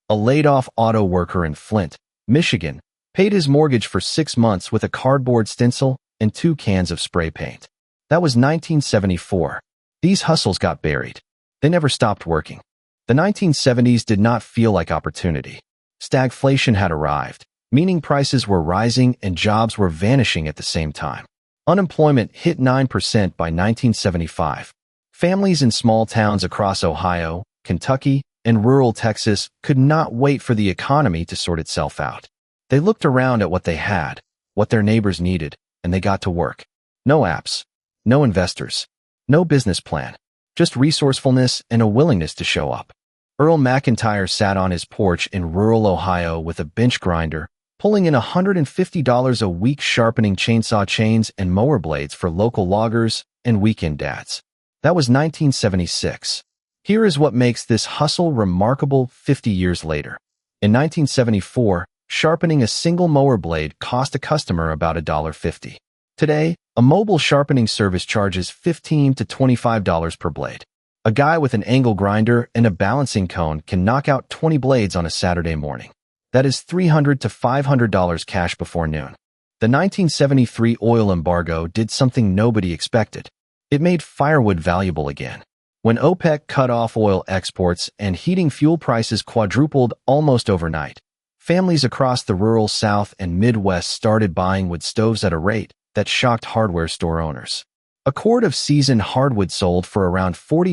a laid-off auto worker in Flint, Michigan, paid his mortgage for 6 months with a cardboard stencil and 2 cans of spray paint. That was 1974. These hustles got buried. They never stopped working. The 1970s did not feel like opportunity. Stagflation had arrived, meaning prices were rising and jobs were vanishing at the same time. Unemployment hit 9% by 1975. Families in small towns across Ohio, Kentucky, and rural Texas could not wait for the economy to sort itself out. They looked around at what they had, what their neighbors needed, and they got to work. No apps, no investors, no business plan, just resourcefulness and a willingness to show up. Earl MacIntyre sat on his porch in rural Ohio with a bench grinder, pulling in $150 a week sharpening chainsaw chains and mower blades for local loggers and weekend dads. That was 1976. Here is what makes this hustle remarkable 50 years later. In 1974, sharpening a single mower blade cost a customer about $1.50. Today, a mobile sharpening service charges $15 to $25 per blade. A guy with an angle grinder and a balancing cone can knock out 20 blades on a Saturday morning. That is $300 to $500 cash before noon. The 1973 oil embargo did something nobody expected. It made firewood valuable again. When OPEC cut off oil exports and heating fuel prices quadrupled almost overnight, families across the rural South and Midwest started buying wood stoves at a rate that shocked hardware store owners. A cord of seasoned hardwood sold for around $40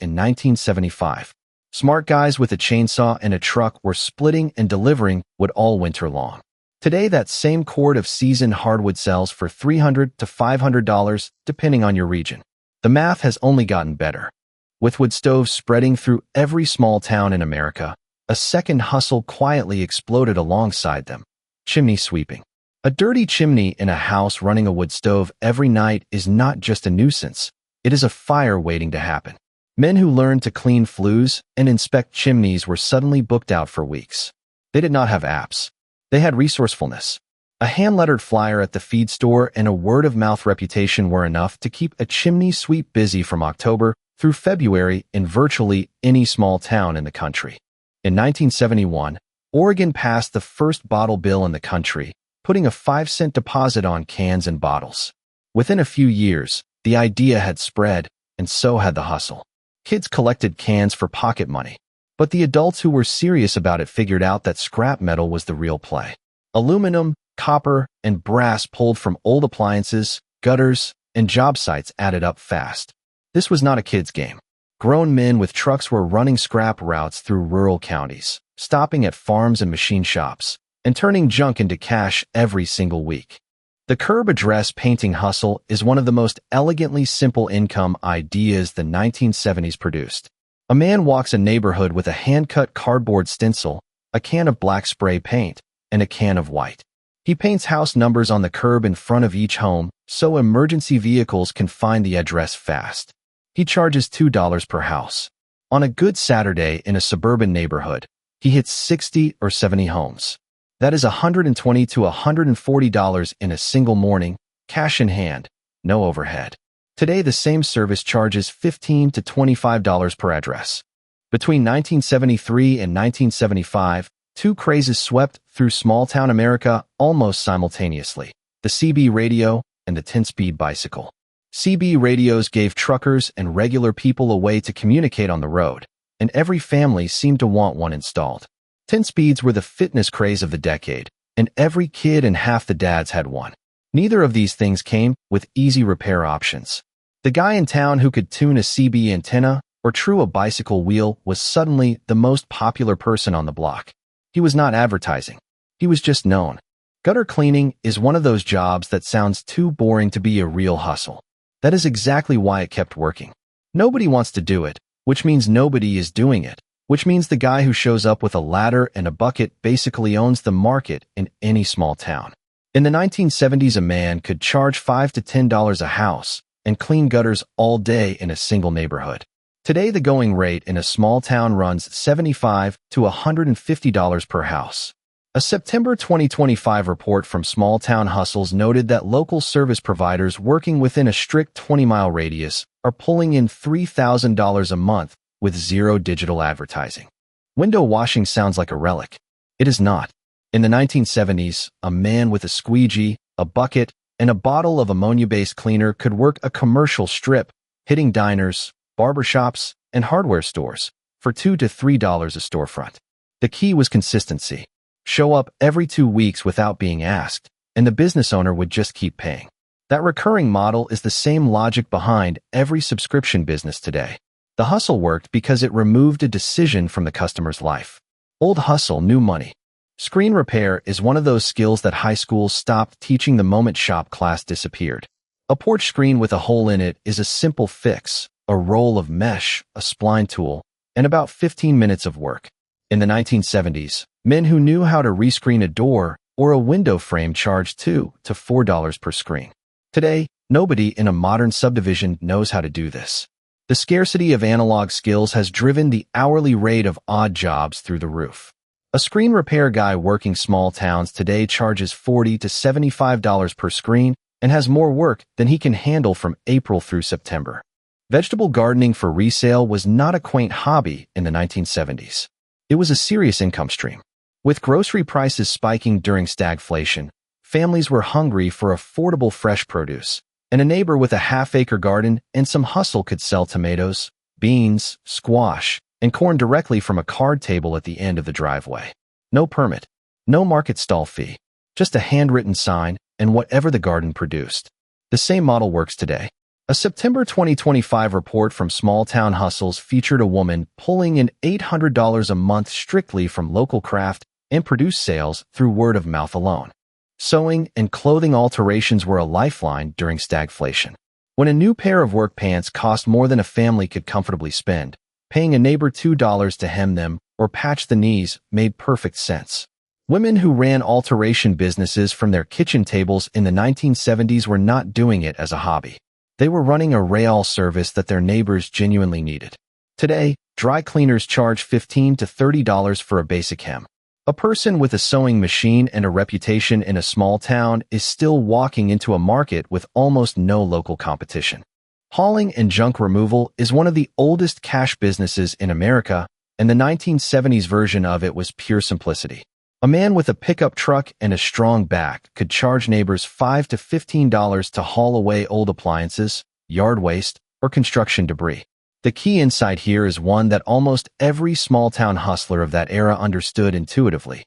in 1975. Smart guys with a chainsaw and a truck were splitting and delivering wood all winter long. Today, that same cord of seasoned hardwood sells for $300 to $500, depending on your region. The math has only gotten better. With wood stoves spreading through every small town in America, a second hustle quietly exploded alongside them: chimney sweeping. A dirty chimney in a house running a wood stove every night is not just a nuisance, it is a fire waiting to happen. Men who learned to clean flues and inspect chimneys were suddenly booked out for weeks. They did not have apps. They had resourcefulness. A hand-lettered flyer at the feed store and a word-of-mouth reputation were enough to keep a chimney sweep busy from October through February in virtually any small town in the country. In 1971, Oregon passed the first bottle bill in the country, putting a 5-cent deposit on cans and bottles. Within a few years, the idea had spread, and so had the hustle. Kids collected cans for pocket money, but the adults who were serious about it figured out that scrap metal was the real play. Aluminum, copper, and brass pulled from old appliances, gutters, and job sites added up fast. This was not a kid's game. Grown men with trucks were running scrap routes through rural counties, stopping at farms and machine shops, and turning junk into cash every single week. The curb address painting hustle is one of the most elegantly simple income ideas the 1970s produced. A man walks a neighborhood with a hand-cut cardboard stencil, a can of black spray paint, and a can of white. He paints house numbers on the curb in front of each home so emergency vehicles can find the address fast. He charges $2 per house. On a good Saturday in a suburban neighborhood, he hits 60 or 70 homes. That is $120 to $140 in a single morning, cash in hand, no overhead. Today, the same service charges $15 to $25 per address. Between 1973 and 1975, 2 crazes swept through small-town America almost simultaneously: the CB radio and the 10-speed bicycle. CB radios gave truckers and regular people a way to communicate on the road, and every family seemed to want one installed. 10 speeds were the fitness craze of the decade, and every kid and half the dads had one. Neither of these things came with easy repair options. The guy in town who could tune a CB antenna or true a bicycle wheel was suddenly the most popular person on the block. He was not advertising. He was just known. Gutter cleaning is one of those jobs that sounds too boring to be a real hustle. That is exactly why it kept working. Nobody wants to do it, which means nobody is doing it, which means the guy who shows up with a ladder and a bucket basically owns the market in any small town. In the 1970s, a man could charge $5 to $10 a house and clean gutters all day in a single neighborhood. Today, the going rate in a small town runs $75 to $150 per house. A September 2025 report from Small Town Hustles noted that local service providers working within a strict 20-mile radius are pulling in $3,000 a month with zero digital advertising. Window washing sounds like a relic. It is not. In the 1970s, a man with a squeegee, a bucket, and a bottle of ammonia-based cleaner could work a commercial strip, hitting diners, barbershops, and hardware stores for $2 to $3 a storefront. The key was consistency. Show up every 2 weeks without being asked, and the business owner would just keep paying. That recurring model is the same logic behind every subscription business today. The hustle worked because it removed a decision from the customer's life. Old hustle, new money. Screen repair is one of those skills that high schools stopped teaching the moment shop class disappeared. A porch screen with a hole in it is a simple fix, a roll of mesh, a spline tool, and about 15 minutes of work. In the 1970s, men who knew how to rescreen a door or a window frame charged $2 to $4 per screen. Today, nobody in a modern subdivision knows how to do this. The scarcity of analog skills has driven the hourly rate of odd jobs through the roof. A screen repair guy working small towns today charges $40 to $75 per screen and has more work than he can handle from April through September. Vegetable gardening for resale was not a quaint hobby in the 1970s. It was a serious income stream. With grocery prices spiking during stagflation, families were hungry for affordable fresh produce, and a neighbor with a half-acre garden and some hustle could sell tomatoes, beans, squash, and corn directly from a card table at the end of the driveway. No permit, no market stall fee, just a handwritten sign and whatever the garden produced. The same model works today. A September 2025 report from Small Town Hustles featured a woman pulling in $800 a month strictly from local craft and produce sales through word of mouth alone. Sewing and clothing alterations were a lifeline during stagflation. When a new pair of work pants cost more than a family could comfortably spend, paying a neighbor $2 to hem them or patch the knees made perfect sense. Women who ran alteration businesses from their kitchen tables in the 1970s were not doing it as a hobby. They were running a real service that their neighbors genuinely needed. Today, dry cleaners charge $15 to $30 for a basic hem. A person with a sewing machine and a reputation in a small town is still walking into a market with almost no local competition. Hauling and junk removal is one of the oldest cash businesses in America, and the 1970s version of it was pure simplicity. A man with a pickup truck and a strong back could charge neighbors $5 to $15 to haul away old appliances, yard waste, or construction debris. The key insight here is one that almost every small-town hustler of that era understood intuitively.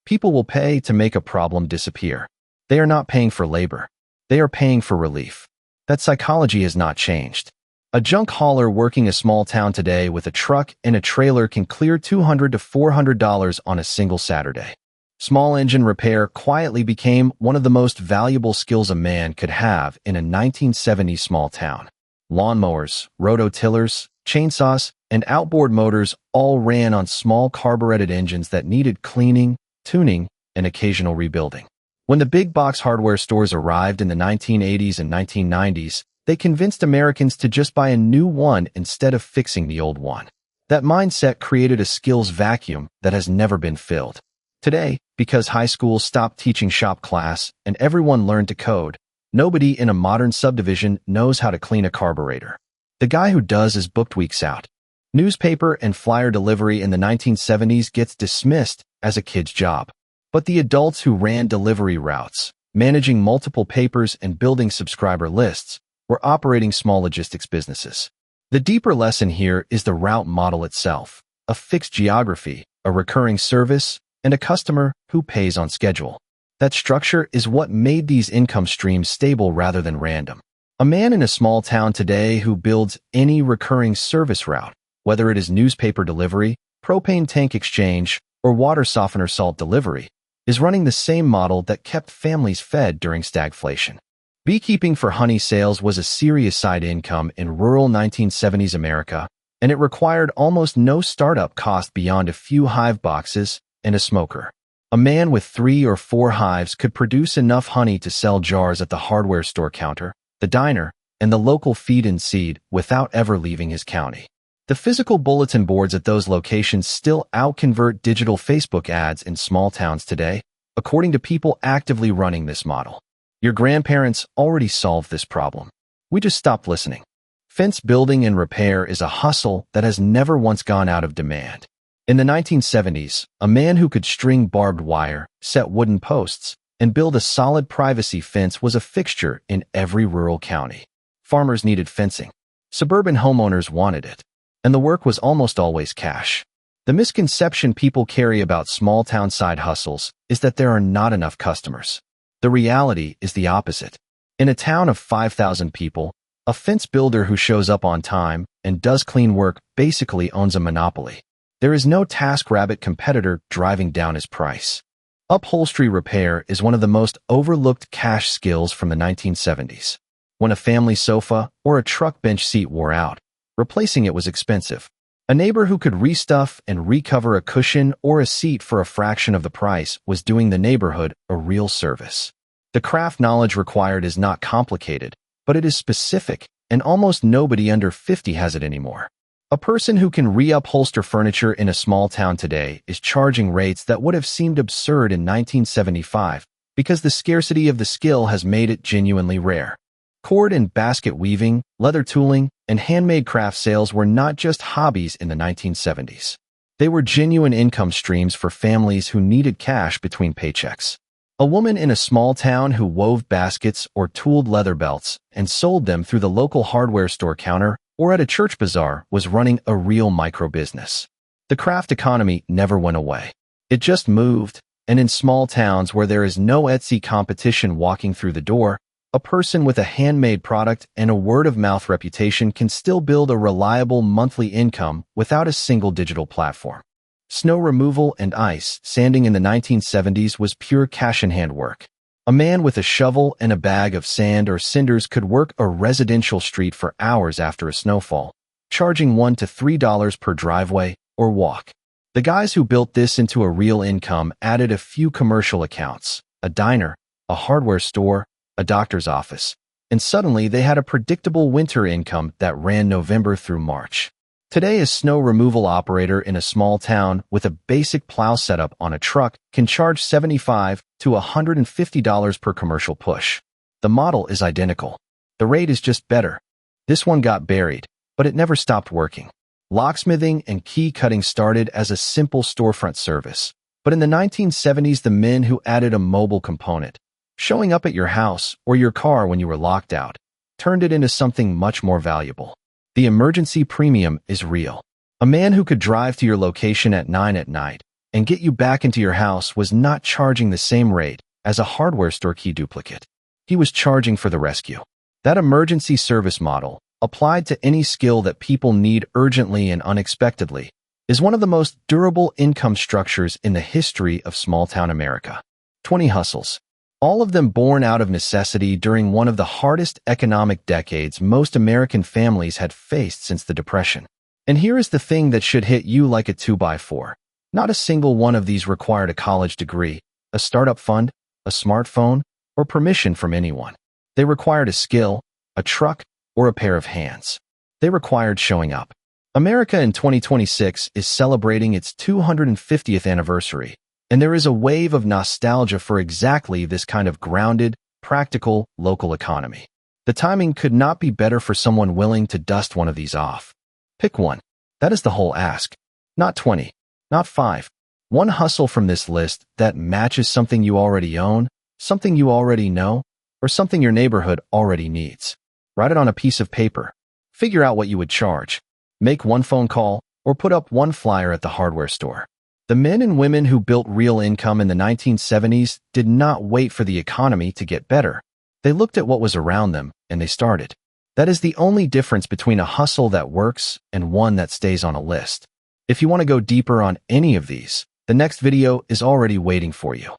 People will pay to make a problem disappear. They are not paying for labor. They are paying for relief. That psychology has not changed. A junk hauler working a small town today with a truck and a trailer can clear $200 to $400 on a single Saturday. Small engine repair quietly became one of the most valuable skills a man could have in a 1970s small town. Lawnmowers, rototillers, chainsaws, and outboard motors all ran on small carbureted engines that needed cleaning, tuning, and occasional rebuilding. When the big box hardware stores arrived in the 1980s and 1990s, they convinced Americans to just buy a new one instead of fixing the old one. That mindset created a skills vacuum that has never been filled. Today, because high schools stopped teaching shop class and everyone learned to code, nobody in a modern subdivision knows how to clean a carburetor. The guy who does is booked weeks out. Newspaper and flyer delivery in the 1970s gets dismissed as a kid's job. But the adults who ran delivery routes, managing multiple papers and building subscriber lists, were operating small logistics businesses. The deeper lesson here is the route model itself, a fixed geography, a recurring service, and a customer who pays on schedule. That structure is what made these income streams stable rather than random. A man in a small town today who builds any recurring service route, whether it is newspaper delivery, propane tank exchange, or water softener salt delivery, is running the same model that kept families fed during stagflation. Beekeeping for honey sales was a serious side income in rural 1970s America, and it required almost no startup cost beyond a few hive boxes and a smoker. A man with 3 or 4 hives could produce enough honey to sell jars at the hardware store counter, the diner, and the local feed and seed without ever leaving his county. The physical bulletin boards at those locations still outconvert digital Facebook ads in small towns today, according to people actively running this model. Your grandparents already solved this problem. We just stopped listening. Fence building and repair is a hustle that has never once gone out of demand. In the 1970s, a man who could string barbed wire, set wooden posts, and build a solid privacy fence was a fixture in every rural county. Farmers needed fencing. Suburban homeowners wanted it. And the work was almost always cash. The misconception people carry about small-town side hustles is that there are not enough customers. The reality is the opposite. In a town of 5,000 people, a fence builder who shows up on time and does clean work basically owns a monopoly. There is no TaskRabbit competitor driving down his price. Upholstery repair is one of the most overlooked cash skills from the 1970s. When a family sofa or a truck bench seat wore out, replacing it was expensive. A neighbor who could restuff and recover a cushion or a seat for a fraction of the price was doing the neighborhood a real service. The craft knowledge required is not complicated, but it is specific, and almost nobody under 50 has it anymore. A person who can reupholster furniture in a small town today is charging rates that would have seemed absurd in 1975 because the scarcity of the skill has made it genuinely rare. Cord and basket weaving, leather tooling, and handmade craft sales were not just hobbies in the 1970s. They were genuine income streams for families who needed cash between paychecks. A woman in a small town who wove baskets or tooled leather belts and sold them through the local hardware store counter or at a church bazaar was running a real micro-business. The craft economy never went away. It just moved, and in small towns where there is no Etsy competition walking through the door, a person with a handmade product and a word-of-mouth reputation can still build a reliable monthly income without a single digital platform. Snow removal and ice sanding in the 1970s was pure cash-in-hand work. A man with a shovel and a bag of sand or cinders could work a residential street for hours after a snowfall, charging $1 to $3 per driveway or walk. The guys who built this into a real income added a few commercial accounts, a diner, a hardware store, a doctor's office, and suddenly they had a predictable winter income that ran November through March. Today, a snow removal operator in a small town with a basic plow setup on a truck can charge $75 to $150 per commercial push. The model is identical. The rate is just better. This one got buried, but it never stopped working. Locksmithing and key cutting started as a simple storefront service, but in the 1970s, the men who added a mobile component, showing up at your house or your car when you were locked out, turned it into something much more valuable. The emergency premium is real. A man who could drive to your location at 9 at night and get you back into your house was not charging the same rate as a hardware store key duplicate. He was charging for the rescue. That emergency service model, applied to any skill that people need urgently and unexpectedly, is one of the most durable income structures in the history of small-town America. 20 hustles. All of them born out of necessity during one of the hardest economic decades most American families had faced since the Depression. And here is the thing that should hit you like a 2x4. Not a single one of these required a college degree, a startup fund, a smartphone, or permission from anyone. They required a skill, a truck, or a pair of hands. They required showing up. America in 2026 is celebrating its 250th anniversary. And there is a wave of nostalgia for exactly this kind of grounded, practical, local economy. The timing could not be better for someone willing to dust one of these off. Pick one. That is the whole ask. Not 20. Not 5. One hustle from this list that matches something you already own, something you already know, or something your neighborhood already needs. Write it on a piece of paper. Figure out what you would charge. Make one phone call, or put up one flyer at the hardware store. The men and women who built real income in the 1970s did not wait for the economy to get better. They looked at what was around them, and they started. That is the only difference between a hustle that works and one that stays on a list. If you want to go deeper on any of these, the next video is already waiting for you.